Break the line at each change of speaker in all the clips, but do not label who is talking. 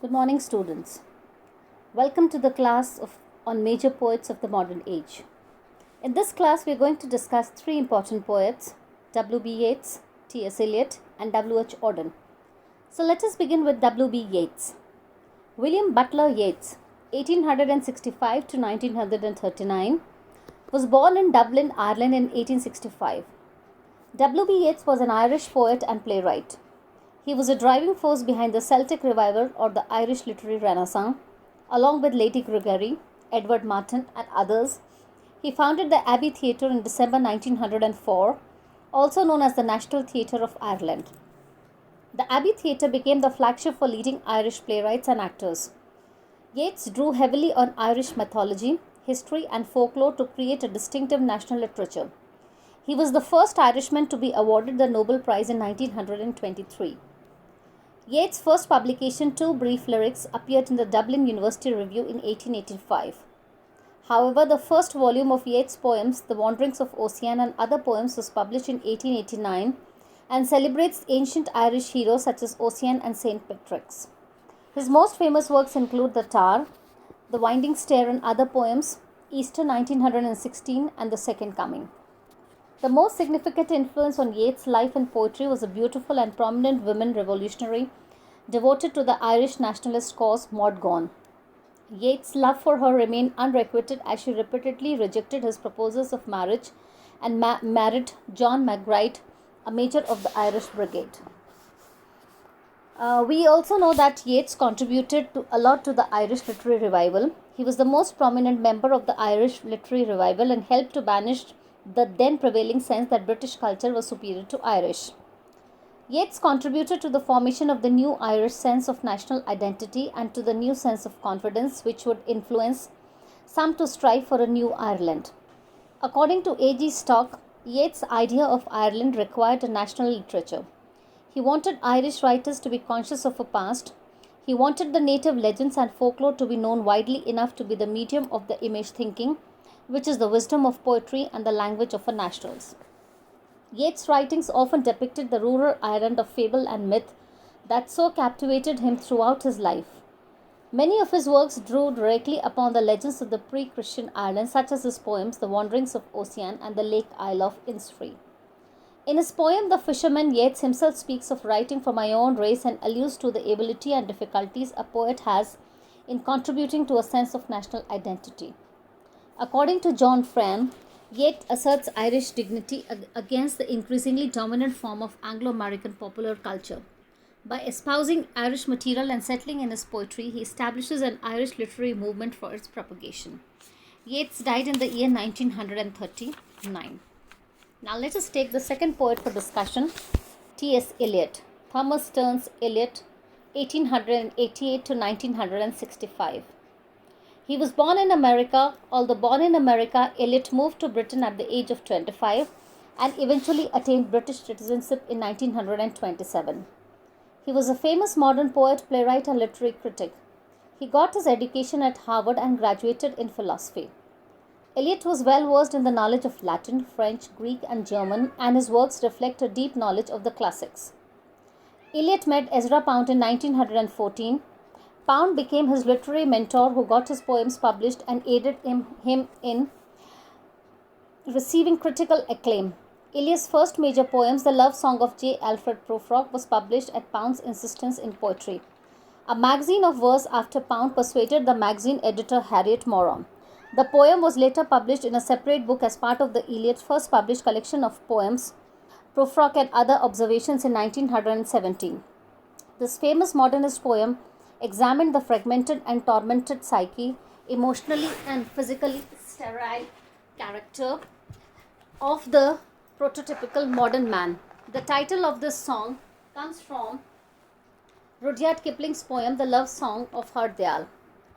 Good morning, students. Welcome to the class on major poets of the modern age. In this class, we are going to discuss three important poets: W.B. Yeats, T.S. Eliot, and W.H. Auden. So let us begin with W.B. Yeats. William Butler Yeats, 1865 to 1939, was born in Dublin, Ireland in 1865. W.B. Yeats was an Irish poet and playwright. He was a driving force behind the Celtic Revival or the Irish Literary Renaissance. Along with Lady Gregory, Edward Martyn, and others, he founded the Abbey Theatre in December 1904, also known as the National Theatre of Ireland. The Abbey Theatre became the flagship for leading Irish playwrights and actors. Yeats drew heavily on Irish mythology, history, and folklore to create a distinctive national literature. He was the first Irishman to be awarded the Nobel Prize in 1923. Yeats' first publication, Two Brief Lyrics, appeared in the Dublin University Review in 1885. However, the first volume of Yeats' poems, The Wanderings of Ossian and Other Poems, was published in 1889 and celebrates ancient Irish heroes such as Ossian and St. Patrick's. His most famous works include The Tower, The Winding Stair and Other Poems, Easter 1916, and The Second Coming. The most significant influence on Yeats' life and poetry was a beautiful and prominent women revolutionary devoted to the Irish nationalist cause, Maud Gonne. Yeats' love for her remained unrequited as she repeatedly rejected his proposals of marriage and married John McBride, a major of the Irish Brigade. We also know that Yeats contributed a lot to the Irish literary revival. He was the most prominent member of the Irish literary revival and helped to banish the then prevailing sense that British culture was superior to Irish. Yeats contributed to the formation of the new Irish sense of national identity and to the new sense of confidence which would influence some to strive for a new Ireland. According to A.G. Stock, Yeats' idea of Ireland required a national literature. He wanted Irish writers to be conscious of a past. He wanted the native legends and folklore to be known widely enough to be the medium of the image thinking, which is the wisdom of poetry and the language of our nationals. Yeats' writings often depicted the rural Ireland of fable and myth that so captivated him throughout his life. Many of his works drew directly upon the legends of the pre-Christian Ireland, such as his poems The Wanderings of Ossian and The Lake Isle of Innisfree. In his poem The Fisherman, Yeats himself speaks of writing for my own race and alludes to the ability and difficulties a poet has in contributing to a sense of national identity. According to John Frame, Yeats asserts Irish dignity against the increasingly dominant form of Anglo-American popular culture. By espousing Irish material and settling in his poetry, he establishes an Irish literary movement for its propagation. Yeats died in the year 1939. Now let us take the second poet for discussion, T.S. Eliot, Thomas Stearns Eliot, 1888 to 1965. He was born in America. Although born in America, Eliot moved to Britain at the age of 25 and eventually attained British citizenship in 1927. He was a famous modern poet, playwright, and literary critic. He got his education at Harvard and graduated in philosophy. Eliot was well versed in the knowledge of Latin, French, Greek, and German, and his works reflect a deep knowledge of the classics. Eliot met Ezra Pound in 1914. Pound became his literary mentor who got his poems published and aided him in receiving critical acclaim. Eliot's first major poems, The Love Song of J. Alfred Prufrock, was published at Pound's insistence in Poetry, a magazine of verse after Pound persuaded the magazine editor Harriet Moron. The poem was later published in a separate book as part of the Eliot's first published collection of poems, Prufrock and Other Observations, in 1917. This famous modernist poem examined the fragmented and tormented psyche, emotionally and physically sterile character of the prototypical modern man. The title of this song comes from Rudyard Kipling's poem The Love Song of Har Dayal.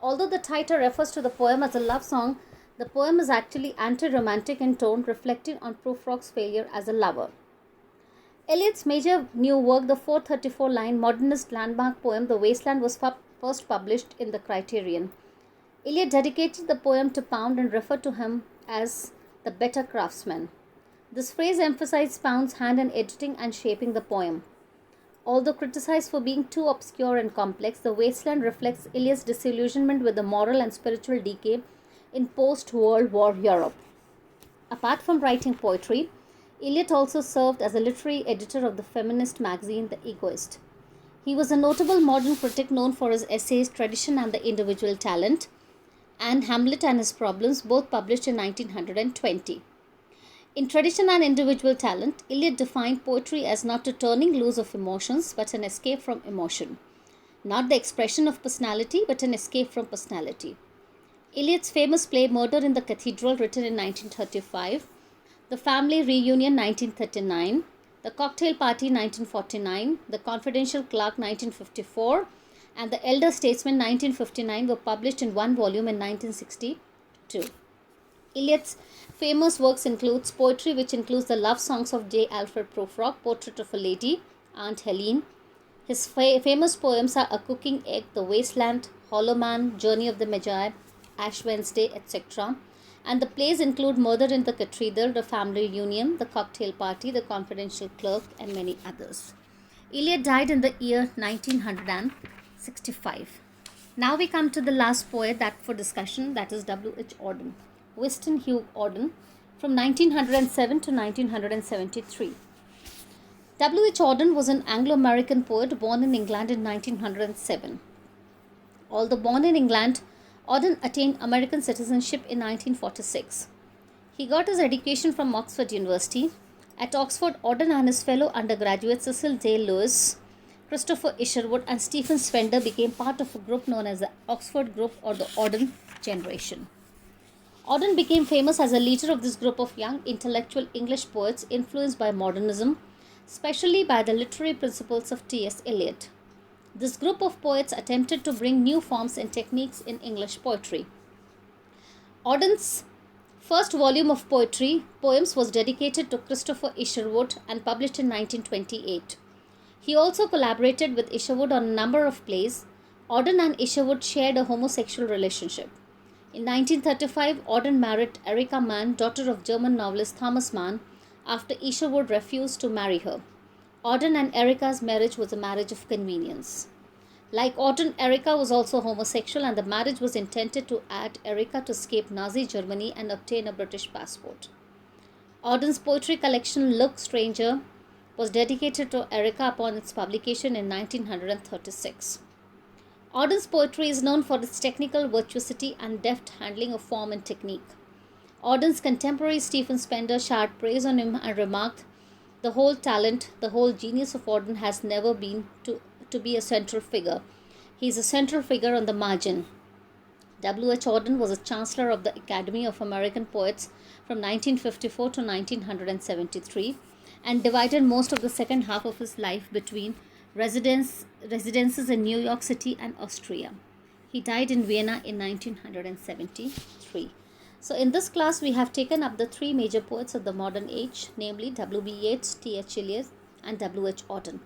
Although the title refers to the poem as a love song, the poem is actually anti-romantic in tone, reflecting on Prufrock's failure as a lover. Eliot's major new work, the 434-line modernist landmark poem The Wasteland, was first published in the Criterion. Eliot dedicated the poem to Pound and referred to him as the better craftsman. This phrase emphasized Pound's hand in editing and shaping the poem. Although criticized for being too obscure and complex, The Wasteland reflects Eliot's disillusionment with the moral and spiritual decay in post-World War Europe. Apart from writing poetry, Eliot also served as a literary editor of the feminist magazine The Egoist. He was a notable modern critic known for his essays Tradition and the Individual Talent and Hamlet and His Problems, both published in 1920. In Tradition and Individual Talent, Eliot defined poetry as not a turning loose of emotions but an escape from emotion, not the expression of personality but an escape from personality. Eliot's famous play Murder in the Cathedral, written in 1935, The Family Reunion 1939, The Cocktail Party 1949, The Confidential Clerk 1954, and The Elder Statesman 1959 were published in one volume in 1962. Eliot's famous works includes poetry, which includes the love songs of J. Alfred Prufrock, Portrait of a Lady, Aunt Helene. His famous poems are A Cooking Egg, The Wasteland, Hollow Man, Journey of the Magi, Ash Wednesday, etc. And the plays include Murder in the Cathedral, The Family Reunion, The Cocktail Party, The Confidential Clerk, and many others. Eliot died in the year 1965. Now we come to the last poet that for discussion, that is W.H. Auden. Weston Hugh Auden, from 1907 to 1973. W.H. Auden was an Anglo-American poet born in England in 1907. Although born in England, Auden attained American citizenship in 1946. He got his education from Oxford University. At Oxford, Auden and his fellow undergraduates Cecil Day Lewis, Christopher Isherwood, and Stephen Spender became part of a group known as the Oxford Group or the Auden Generation. Auden became famous as a leader of this group of young intellectual English poets influenced by modernism, especially by the literary principles of T.S. Eliot. This group of poets attempted to bring new forms and techniques in English poetry. Auden's first volume of poems was dedicated to Christopher Isherwood and published in 1928. He also collaborated with Isherwood on a number of plays. Auden and Isherwood shared a homosexual relationship. In 1935, Auden married Erika Mann, daughter of German novelist Thomas Mann, after Isherwood refused to marry her. Auden and Erika's marriage was a marriage of convenience. Like Auden, Erika was also homosexual, and the marriage was intended to aid Erika to escape Nazi Germany and obtain a British passport. Auden's poetry collection Look Stranger was dedicated to Erika upon its publication in 1936. Auden's poetry is known for its technical virtuosity and deft handling of form and technique. Auden's contemporary Stephen Spender showered praise on him and remarked, "The whole talent, the whole genius of Auden has never been to be a central figure. He is a central figure on the margin." W.H. Auden was a Chancellor of the Academy of American Poets from 1954 to 1973 and divided most of the second half of his life between residences in New York City and Austria. He died in Vienna in 1973. So in this class, we have taken up the three major poets of the modern age, namely W.B. Yeats, T.H. Eliot, and W.H. Auden.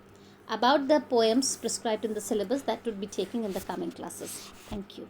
About the poems prescribed in the syllabus that would be taken in the coming classes. Thank you.